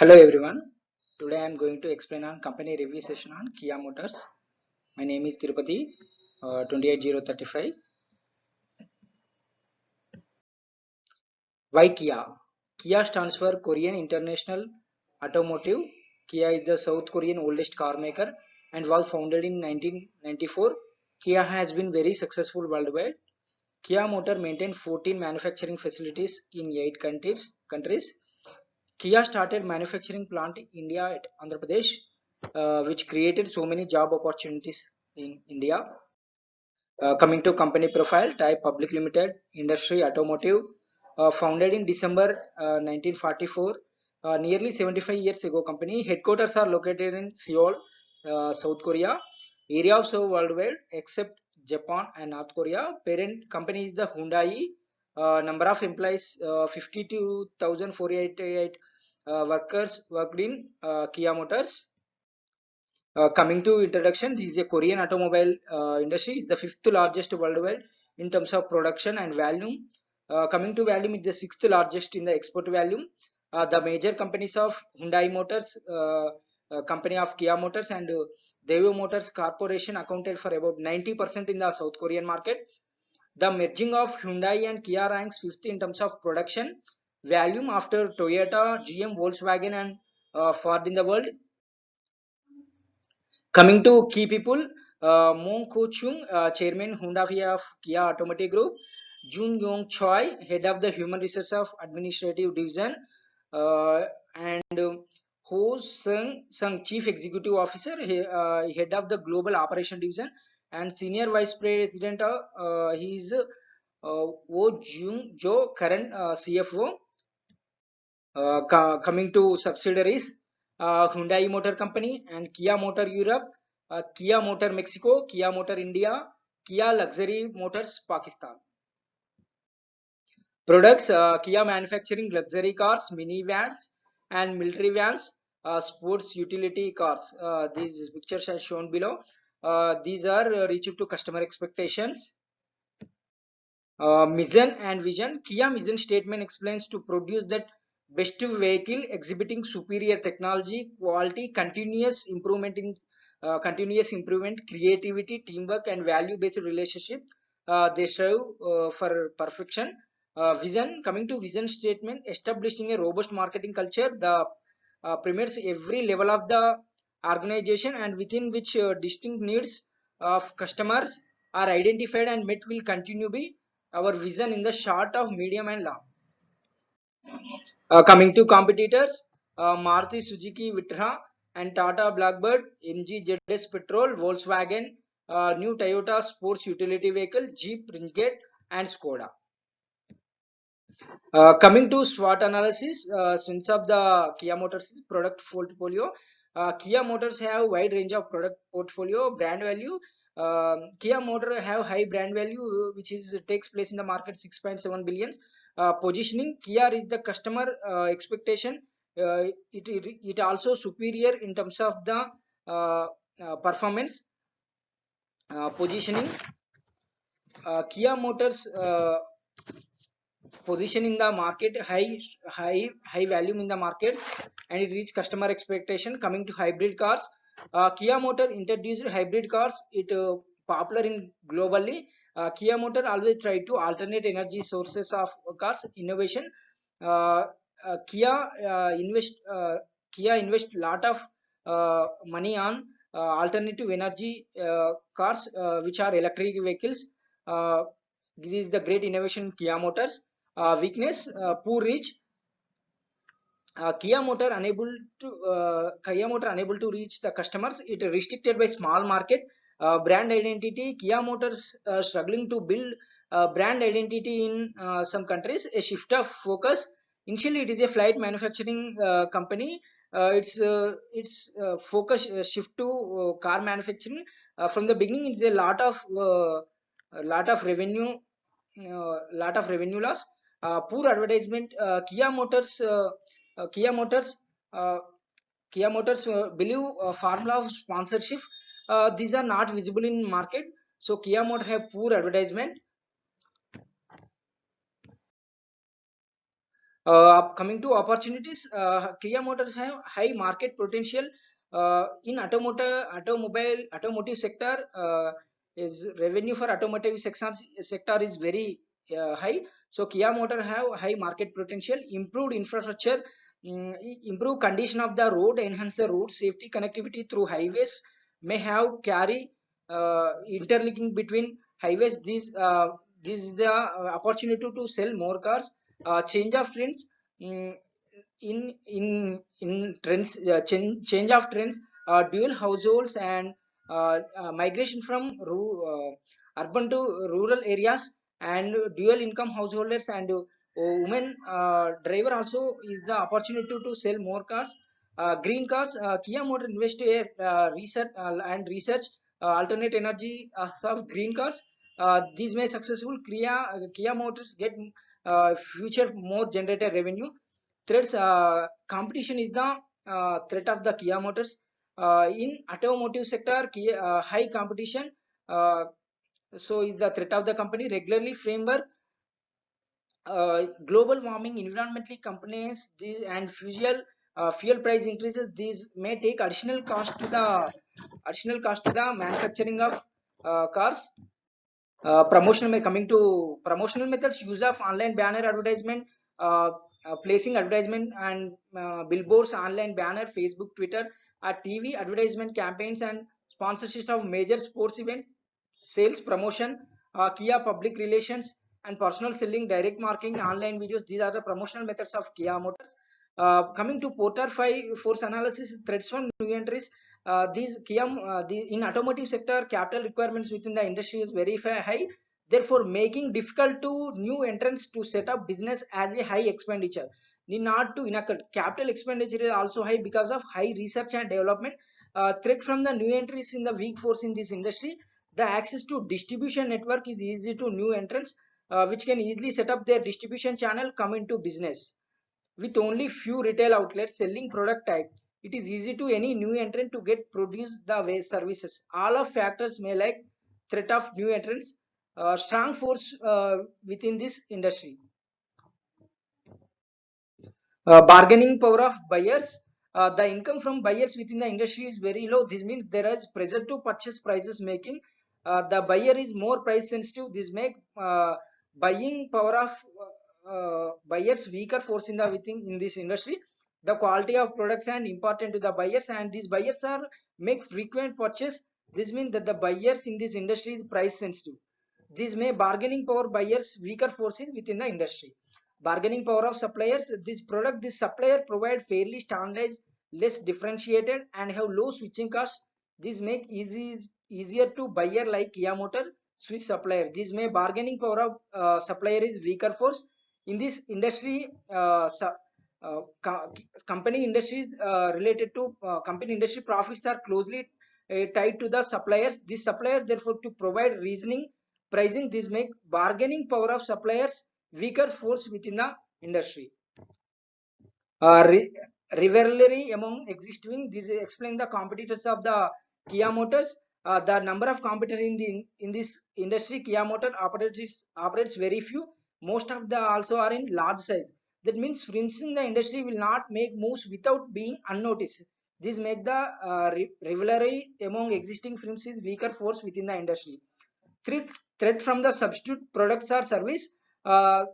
Hello everyone. Today I am going to explain on company review session on Kia Motors. My name is Tirupati 28035. Why Kia? Kia stands for Korean International Automotive. Kia is the South Korean oldest car maker and was founded in 1994. Kia has been very successful worldwide. Kia Motor maintained 14 manufacturing facilities in 8 countries. Kia started manufacturing plant in India at Andhra Pradesh, which created so many job opportunities in India. Coming to company profile, type public limited, industry automotive, founded in December 1944, nearly 75 years ago. Company headquarters are located in Seoul, South Korea. Area of serve worldwide except Japan and North Korea. Parent company is the Hyundai. Number of employees 52,488 workers worked in Kia Motors. Coming to introduction, this is a Korean automobile industry. It's the fifth largest worldwide in terms of production and volume. Coming to volume, it's the sixth largest in the export volume. The major companies of Hyundai Motors, company of Kia Motors and Daewoo Motors Corporation accounted for about 90% in the South Korean market. The merging of Hyundai and Kia ranks fifth in terms of production volume after Toyota, GM, Volkswagen and Ford in the world. Coming to key people, Moon Ko Chung, Chairman Honda of Kia Automotive Group, Jun Yong Choi, Head of the Human Resources of Administrative Division, and Ho Sung, Chief Executive Officer, Head of the Global Operation Division, and Senior Vice President. He is Wo Jung Jo, current CFO. Coming to subsidiaries, Hyundai Motor Company and Kia Motor Europe, Kia Motor Mexico, Kia Motor India, Kia Luxury Motors Pakistan. Products, Kia manufacturing luxury cars, minivans and military vans, sports utility cars. These pictures are shown below. These are reached to customer expectations. Mission and vision. Kia mission statement explains to produce that best vehicle exhibiting superior technology, quality, continuous improvement, creativity, teamwork, and value-based relationship. They strive for perfection. Vision. Coming to vision statement, establishing a robust marketing culture. The permits every level of the organization and within which distinct needs of customers are identified and met will continue be our vision in the short of medium and long. Coming to competitors, Maruti Suzuki Vitra and Tata Blackbird, MG ZS Petrol, Volkswagen, new Toyota Sports Utility Vehicle, Jeep Renegade and Skoda. Coming to SWOT analysis, since of the Kia Motors product portfolio, Kia Motors have wide range of product portfolio, brand value. Kia Motor have high brand value, which is takes place in the market 6.7 billion. Positioning, Kia is the customer expectation. It also superior in terms of the performance. Positioning, Kia Motors position in the market high value in the market and it reach customer expectation. Coming to hybrid cars, Kia Motor introduced hybrid cars. It popular in globally. Kia Motor always try to alternate energy sources of cars. Innovation, uh, Kia invest lot of money on alternative energy cars, which are electric vehicles. uh, this is the great innovation in Kia Motors. Weakness, poor reach. Kia Motor unable to reach the customers. It restricted by small market. Brand identity, Kia Motors struggling to build brand identity in some countries. A shift of focus. Initially, it is a flight manufacturing company. Its focus shift to car manufacturing. From the beginning, it's a lot of revenue loss. Poor advertisement. Kia Motors uh, Kia Motors believe formula of sponsorship. These are not visible in market, so Kia Motor have poor advertisement. Coming to opportunities, Kia Motors have high market potential in automotive sector. Is revenue for automotive sector is very high. So Kia Motor have high market potential, improved infrastructure, improve condition of the road, enhance the road safety connectivity through highways, may have carry interlinking between highways. This is the opportunity to sell more cars. Change of trends, mm, in trends, change of trends, dual households and migration from urban to rural areas, and dual income householders and women driver also is the opportunity to sell more cars. Green cars, Kia Motor invest research and research alternate energy of green cars. These may successful Kia Motors get future more generated revenue. Threats, competition is the threat of the Kia Motors. In automotive sector, high competition, uh, so is the threat of the company. Regularly framework, global warming, environmentally companies, and fuel price increases. These may take additional cost to the manufacturing of cars. Coming to promotional methods, use of online banner advertisement, uh, placing advertisement and billboards, online banner, Facebook, Twitter, TV advertisement campaigns, and sponsorship of major sports event, sales promotion, Kia public relations, and personal selling, direct marketing, online videos. These are the promotional methods of Kia Motors. Coming to Porter 5 force analysis, threats from new entries. In automotive sector, capital requirements within the industry is very high, therefore making difficult to new entrants to set up business as a high expenditure. Need not to capital expenditure is also high because of high research and development. Threat from the new entries in the weak force in this industry. The access to distribution network is easy to new entrants, which can easily set up their distribution channel, come into business. With only few retail outlets selling product type, it is easy to any new entrant to get produce the way services. All of factors may like threat of new entrants, strong force within this industry. Bargaining power of buyers. The income from buyers within the industry is very low. This means there is pressure to purchase prices, making the buyer is more price sensitive. This make buying power of buyers weaker force in the within in this industry. The quality of products and important to the buyers, and these buyers are make frequent purchase. This means that the buyers in this industry is price sensitive. This may bargaining power buyers weaker force within the industry. Bargaining power of suppliers. This supplier provide fairly standardized, less differentiated, and have low switching costs. This make easier to buyer like Kia Motor switch supplier. This may bargaining power of supplier is weaker force in this industry. Company industries related to company industry profits are closely tied to the suppliers. This supplier therefore to provide reasoning pricing. This make bargaining power of suppliers weaker force within the industry. uh, Rivalry among existing, this explain the competitors of the Kia Motors. The number of competitors in this industry, Kia Motor operates very few. Most of the also are in large size. That means firms in the industry will not make moves without being unnoticed. This make the rivalry among existing firms is weaker force within the industry. threat, Threat from the substitute products or service. uh,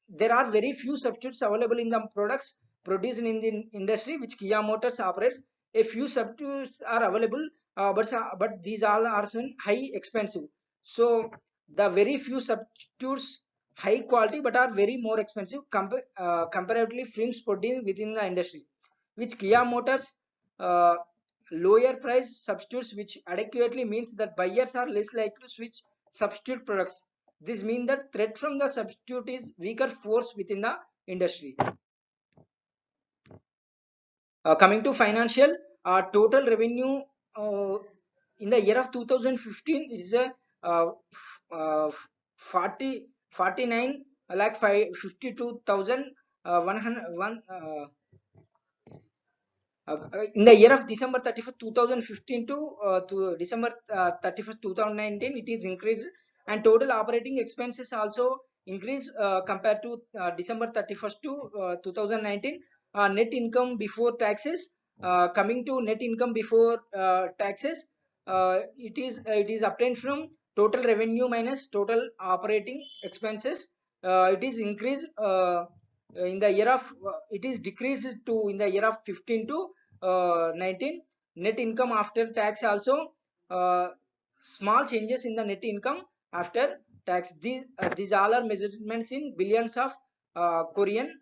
there are very few substitutes available in the products produced in the industry which Kia Motors operates. A few substitutes are available, but these all are high expensive. So the very few substitutes high quality but are very more expensive comparatively films produced within the industry, which Kia Motors uh, lower price substitutes, which adequately means that buyers are less likely to switch substitute products. This means that threat from the substitute is weaker force within the industry. Coming to financial, total revenue uh, in the year of 2015 is a uh, 40 49 lakh 52,000 in the year of December 31st 2015 to December 31st 2019, it is increased. And total operating expenses also increase compared to December 31st to 2019. Net income before taxes, coming to net income before taxes, it is obtained from total revenue minus total operating expenses. It is increased in the year of it is decreased to in the year of 15 to 19. Net income after tax also, small changes in the net income after tax. These all are measurements in billions of Korean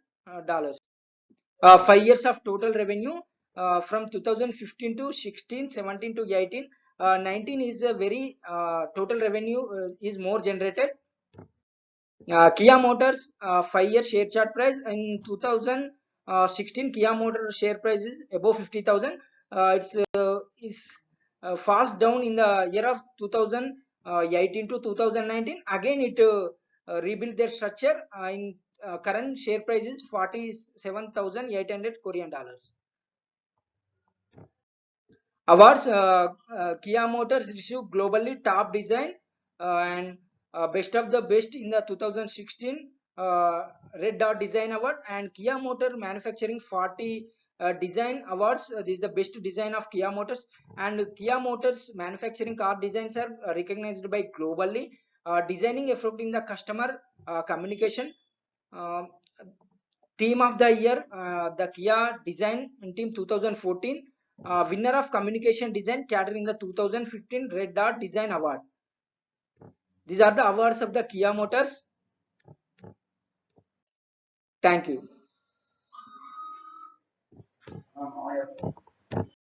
dollars. 5 years of total revenue from 2015 to 16, 17 to 18. 19 is a very total revenue is more generated. Kia Motors 5-year share chart price in 2016, Kia Motors share price is above 50,000. It's fast down in the year of 2018 to 2019. Again, it rebuilt their structure. In current share price is 47,800 Korean dollars. Awards, Kia Motors received globally top design and best of the best in the 2016 Red Dot Design Award, and Kia Motor Manufacturing 40 design awards. This is the best design of Kia Motors, and Kia Motors manufacturing car designs are recognized by globally. Designing effort in the customer communication. Uh, Team of the year, the Kia Design Team 2014. Winner of Communication Design category in the 2015 Red Dot Design Award. These are the awards of the Kia Motors. Thank you.